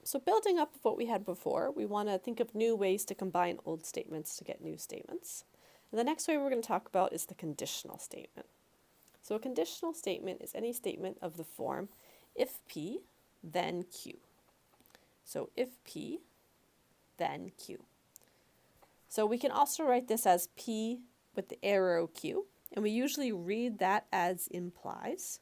so building up of what we had before, we want to think of new ways to combine old statements to get new statements. And the next way we're going to talk about is the conditional statement. So a conditional statement is any statement of the form if P, then Q. So if P, then Q. So we can also write this as P with the arrow Q, and we usually read that as implies.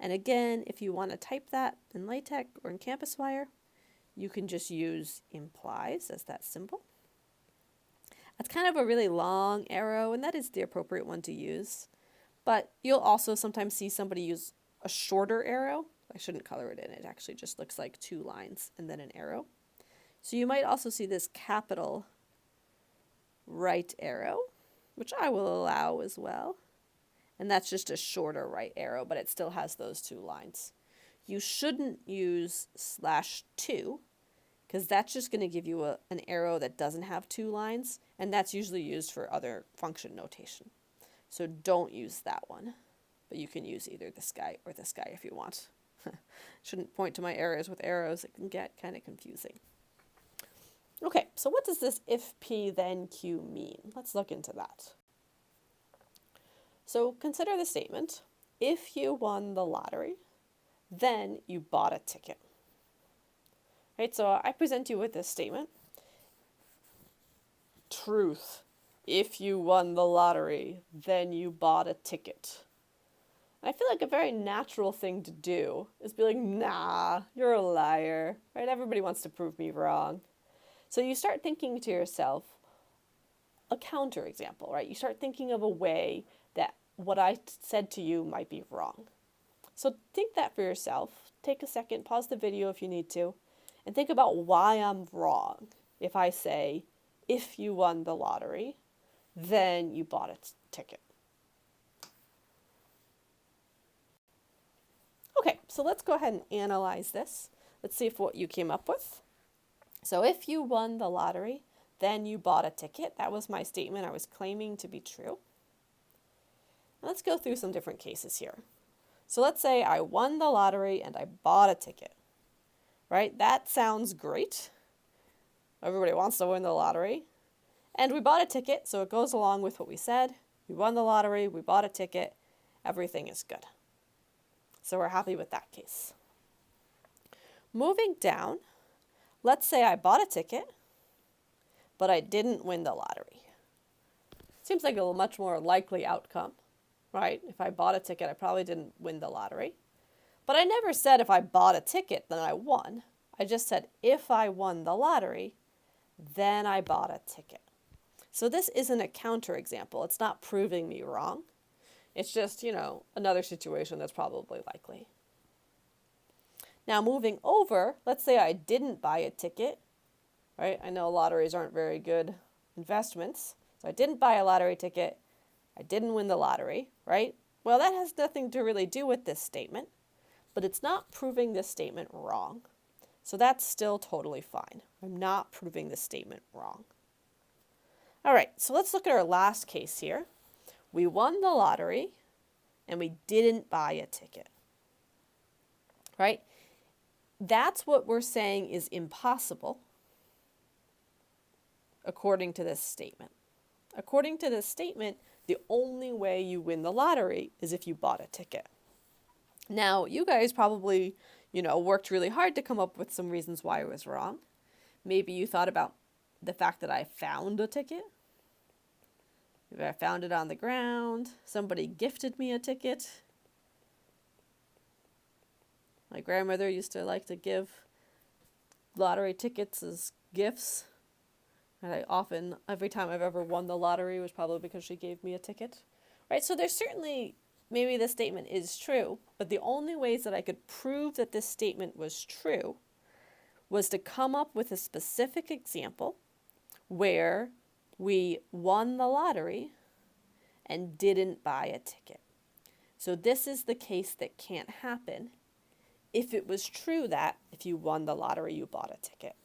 And again, if you want to type that in LaTeX or in CampusWire, you can just use implies as that symbol. That's kind of a really long arrow, and that is the appropriate one to use. But you'll also sometimes see somebody use a shorter arrow. I shouldn't color it in. It actually just looks like 2 lines and then an arrow. So you might also see this capital right arrow, which I will allow as well. And that's just a shorter right arrow, but it still has those 2 lines. You shouldn't use /2, because that's just going to give you an arrow that doesn't have 2 lines, and that's usually used for other function notation. So don't use that one, but you can use either this guy or this guy if you want. Shouldn't point to my arrows with arrows, it can get kind of confusing. Okay, so what does this if P then Q mean? Let's look into that. So consider the statement, if you won the lottery, then you bought a ticket. Right, so I present you with this statement. Truth, if you won the lottery, then you bought a ticket. I feel like a very natural thing to do is be like, nah, you're a liar, right? Everybody wants to prove me wrong. So you start thinking to yourself a counterexample, right? You start thinking of a way that what I said to you might be wrong. So think that for yourself. Take a second, pause the video if you need to, and think about why I'm wrong. If I say, if you won the lottery, then you bought a ticket. Okay, so let's go ahead and analyze this. Let's see if what you came up with. So if you won the lottery, then you bought a ticket. That was my statement I was claiming to be true. Let's go through some different cases here. So let's say I won the lottery and I bought a ticket, right? That sounds great. Everybody wants to win the lottery. And we bought a ticket, so it goes along with what we said. We won the lottery, we bought a ticket, everything is good. So we're happy with that case. Moving down, let's say I bought a ticket, but I didn't win the lottery. Seems like a much more likely outcome, right? If I bought a ticket, I probably didn't win the lottery. But I never said if I bought a ticket, then I won. I just said if I won the lottery, then I bought a ticket. So this isn't a counterexample. It's not proving me wrong. It's just, another situation that's probably likely. Now moving over, let's say I didn't buy a ticket, right? I know lotteries aren't very good investments. So I didn't buy a lottery ticket. I didn't win the lottery, right? Well, that has nothing to really do with this statement, but it's not proving this statement wrong. So that's still totally fine. I'm not proving this statement wrong. All right, so let's look at our last case here. We won the lottery and we didn't buy a ticket, right? That's what we're saying is impossible according to this statement. According to this statement, the only way you win the lottery is if you bought a ticket. Now, you guys probably, worked really hard to come up with some reasons why I was wrong. Maybe you thought about the fact that I found a ticket. Maybe I found it on the ground. Somebody gifted me a ticket. My grandmother used to like to give lottery tickets as gifts. And every time I've ever won the lottery was probably because she gave me a ticket. Right? So there's certainly, maybe this statement is true, but the only ways that I could prove that this statement was true was to come up with a specific example where we won the lottery and didn't buy a ticket. So this is the case that can't happen if it was true that if you won the lottery, you bought a ticket.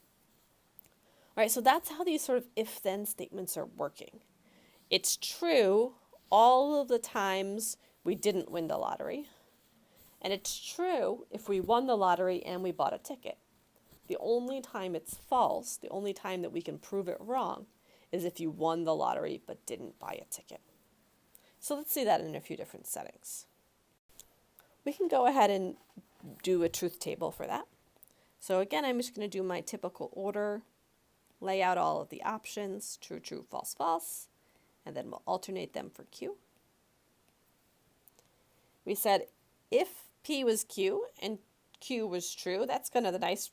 All right, so that's how these sort of if-then statements are working. It's true all of the times we didn't win the lottery, and it's true if we won the lottery and we bought a ticket. The only time it's false, the only time that we can prove it wrong, is if you won the lottery but didn't buy a ticket. So let's see that in a few different settings. We can go ahead and do a truth table for that. So again, I'm just going to do my typical order, lay out all of the options, true, true, false, false, and then we'll alternate them for Q. We said if P was Q and Q was true, that's kind of the nice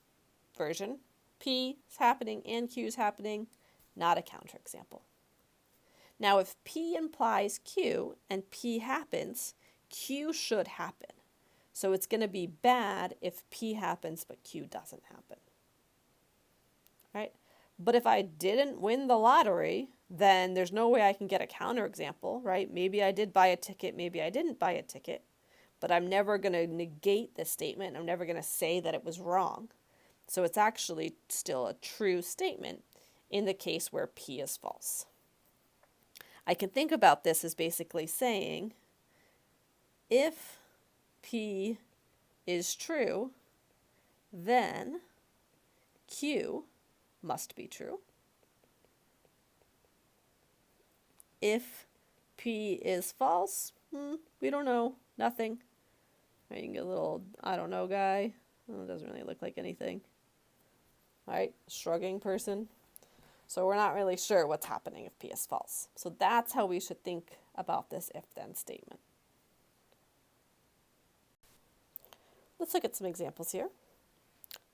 version. P is happening and Q is happening, not a counterexample. Now if P implies Q and P happens, Q should happen. So it's going to be bad if P happens but Q doesn't happen. Right? But if I didn't win the lottery, then there's no way I can get a counterexample, right? Maybe I did buy a ticket, maybe I didn't buy a ticket, but I'm never going to negate this statement. I'm never going to say that it was wrong. So it's actually still a true statement in the case where P is false. I can think about this as basically saying, if P is true, then Q must be true. If P is false, we don't know, nothing. You can get a little, I don't know guy. Oh, it doesn't really look like anything. All right, shrugging person. So we're not really sure what's happening if P is false. So that's how we should think about this if-then statement. Let's look at some examples here.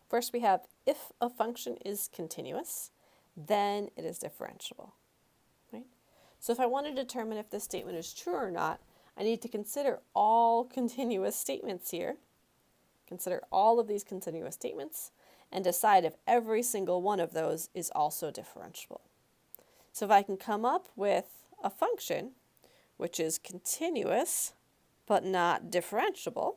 First we have, if a function is continuous, then it is differentiable. Right? So if I want to determine if this statement is true or not, I need to consider all continuous statements here. Consider all of these continuous statements and decide if every single one of those is also differentiable. So if I can come up with a function which is continuous but not differentiable,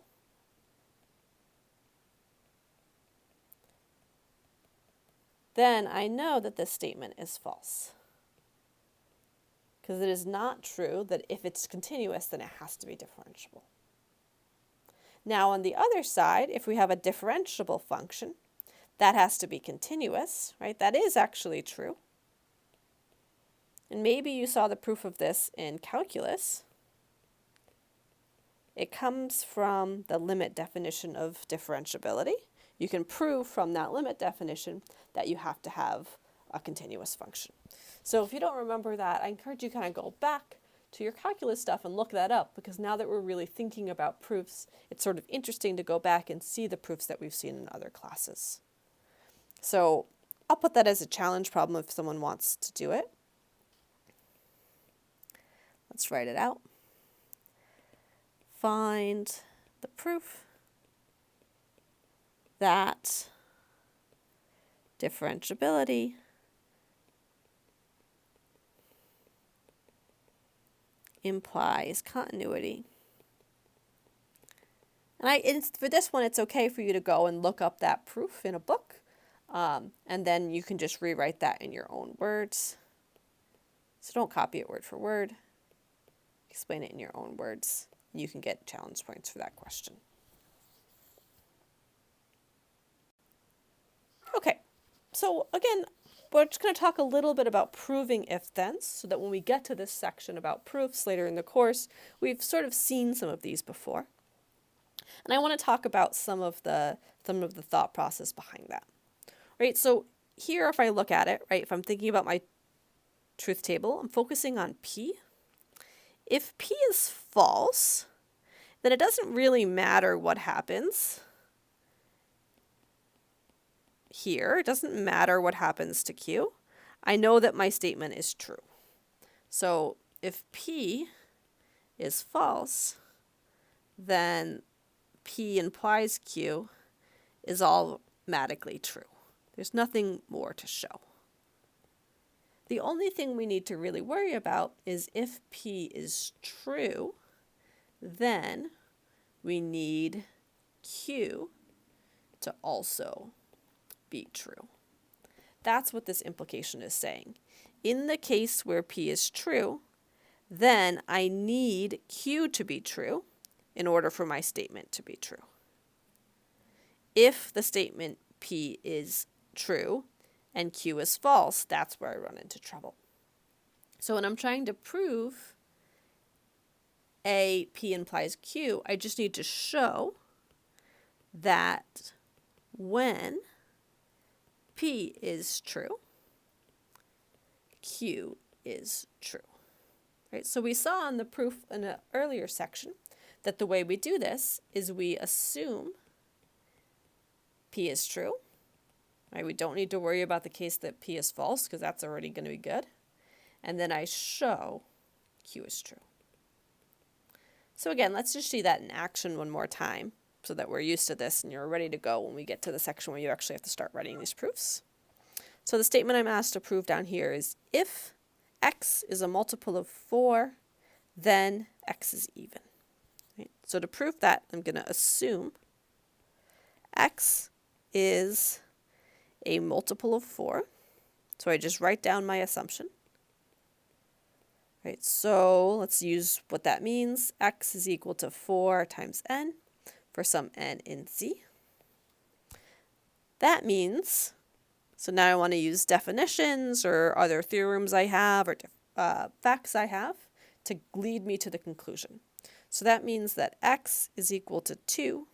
then I know that this statement is false. Because it is not true that if it's continuous, then it has to be differentiable. Now on the other side, if we have a differentiable function, that has to be continuous, right? That is actually true. And maybe you saw the proof of this in calculus. It comes from the limit definition of differentiability. You can prove from that limit definition that you have to have a continuous function. So if you don't remember that, I encourage you kind of go back to your calculus stuff and look that up, because now that we're really thinking about proofs, it's sort of interesting to go back and see the proofs that we've seen in other classes. So I'll put that as a challenge problem if someone wants to do it. Let's write it out. Find the proof that differentiability implies continuity. And for this one, it's okay for you to go and look up that proof in a book, and then you can just rewrite that in your own words. So don't copy it word for word. Explain it in your own words. You can get challenge points for that question. Okay, so again, we're just going to talk a little bit about proving if-thens, so that when we get to this section about proofs later in the course, we've sort of seen some of these before. And I want to talk about some of the thought process behind that. Right, so here if I look at it, right, if I'm thinking about my truth table, I'm focusing on P. If P is false, then it doesn't really matter what happens here. It doesn't matter what happens to Q. I know that my statement is true. So if P is false, then P implies Q is automatically true. There's nothing more to show. The only thing we need to really worry about is if P is true, then we need Q to also be true. That's what this implication is saying. In the case where P is true, then I need Q to be true in order for my statement to be true. If the statement P is true and Q is false, that's where I run into trouble. So when I'm trying to prove A, P implies Q, I just need to show that when P is true, Q is true. Right? So we saw in the proof in an earlier section that the way we do this is we assume P is true. Right? We don't need to worry about the case that P is false because that's already going to be good. And then I show Q is true. So again, let's just see that in action one more time so that we're used to this and you're ready to go when we get to the section where you actually have to start writing these proofs. So the statement I'm asked to prove down here is if x is a multiple of 4, then x is even. Right? So to prove that, I'm going to assume x is a multiple of 4. So I just write down my assumption. Right, so let's use what that means. X is equal to 4 times n for some n in z. That means, so now I want to use definitions or other theorems I have or facts I have to lead me to the conclusion. So that means that x is equal to 2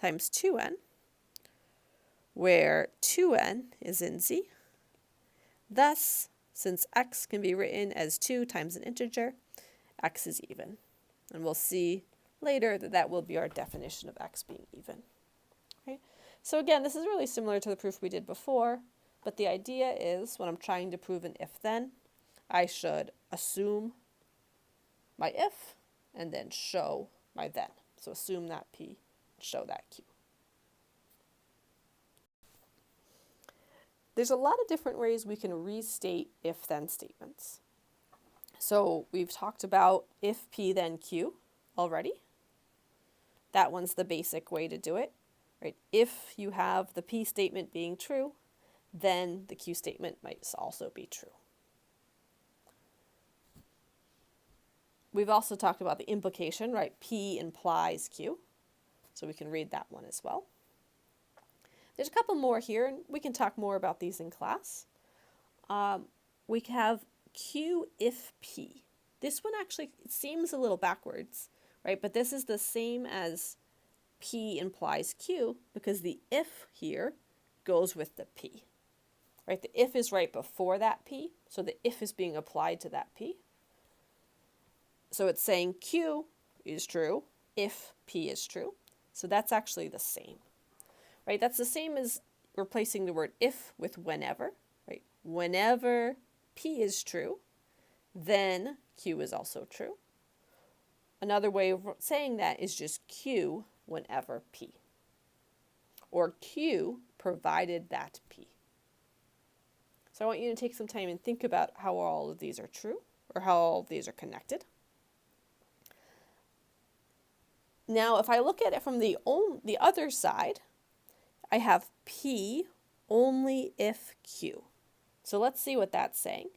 times 2n, where 2n is in z. Thus, since x can be written as 2 times an integer, x is even. And we'll see later that that will be our definition of x being even. Right? So again, this is really similar to the proof we did before, but the idea is when I'm trying to prove an if-then, I should assume my if and then show my then. So assume that P, show that Q. There's a lot of different ways we can restate if-then statements. So we've talked about if P then Q already. That one's the basic way to do it. Right? If you have the P statement being true, then the Q statement might also be true. We've also talked about the implication, right? P implies Q. So we can read that one as well. There's a couple more here, and we can talk more about these in class. We have Q if P. This one actually seems a little backwards, right? But this is the same as P implies Q because the if here goes with the P, right? The if is right before that P, so the if is being applied to that P. So it's saying Q is true if P is true. So that's actually the same. Right, that's the same as replacing the word if with whenever, right? Whenever P is true, then Q is also true. Another way of saying that is just Q whenever P. Or Q provided that P. So I want you to take some time and think about how all of these are true or how all of these are connected. Now, if I look at it from the other side, I have P only if Q. So let's see what that's saying.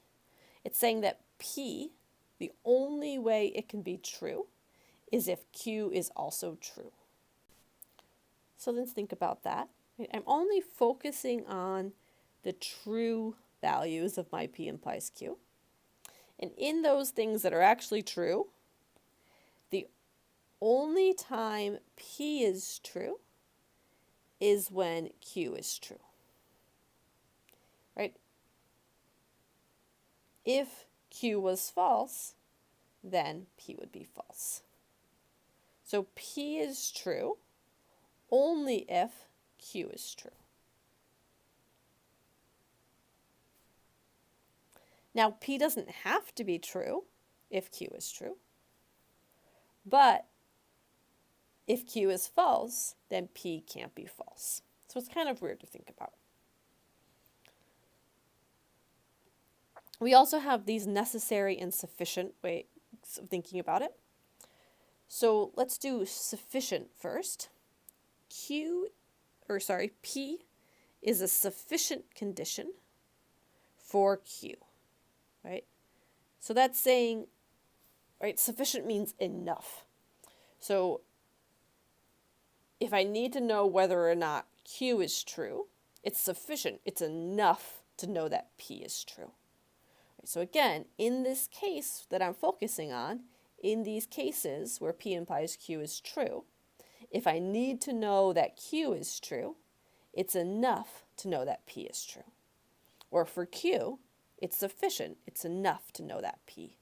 It's saying that P, the only way it can be true is if Q is also true. So let's think about that. I'm only focusing on the true values of my P implies Q. And in those things that are actually true, the only time P is true is when Q is true, right? If Q was false, then P would be false. So P is true only if Q is true. Now, P doesn't have to be true if Q is true, but if Q is false, then P can't be false. So it's kind of weird to think about. We also have these necessary and sufficient ways of thinking about it. So let's do sufficient first. P is a sufficient condition for Q, right? So that's saying, right, sufficient means enough. So if I need to know whether or not Q is true, It's sufficient. It's enough to know that P is true. So again, in this case that I'm focusing on, in these cases where P implies Q is true, if I need to know that Q is true, it's enough to know that P is true. Or for Q, it's sufficient. It's enough to know that P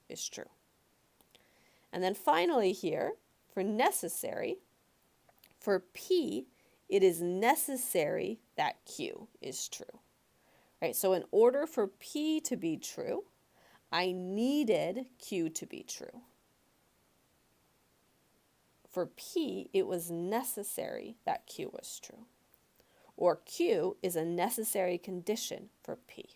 is true. And then finally here, for necessary, for P, it is necessary that Q is true. Right? So in order for P to be true, I needed Q to be true. For P, it was necessary that Q was true. Or Q is a necessary condition for P.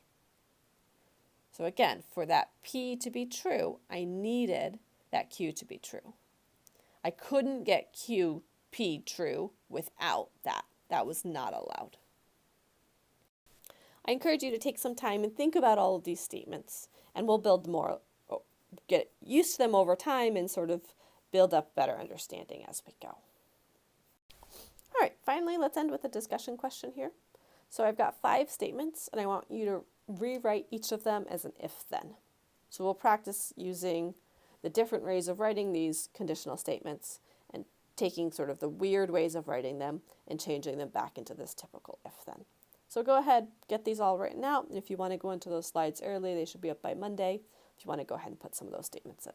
So again, for that P to be true, I needed that Q to be true. I couldn't get P true without that. That was not allowed. I encourage you to take some time and think about all of these statements, and we'll build more, get used to them over time and sort of build up better understanding as we go. All right, finally, let's end with a discussion question here. So I've got 5 statements, and I want you to rewrite each of them as an if-then. So we'll practice using the different ways of writing these conditional statements and taking sort of the weird ways of writing them and changing them back into this typical if-then. So go ahead, get these all written out, and if you want to go into those slides early, they should be up by Monday. If you want to go ahead and put some of those statements in.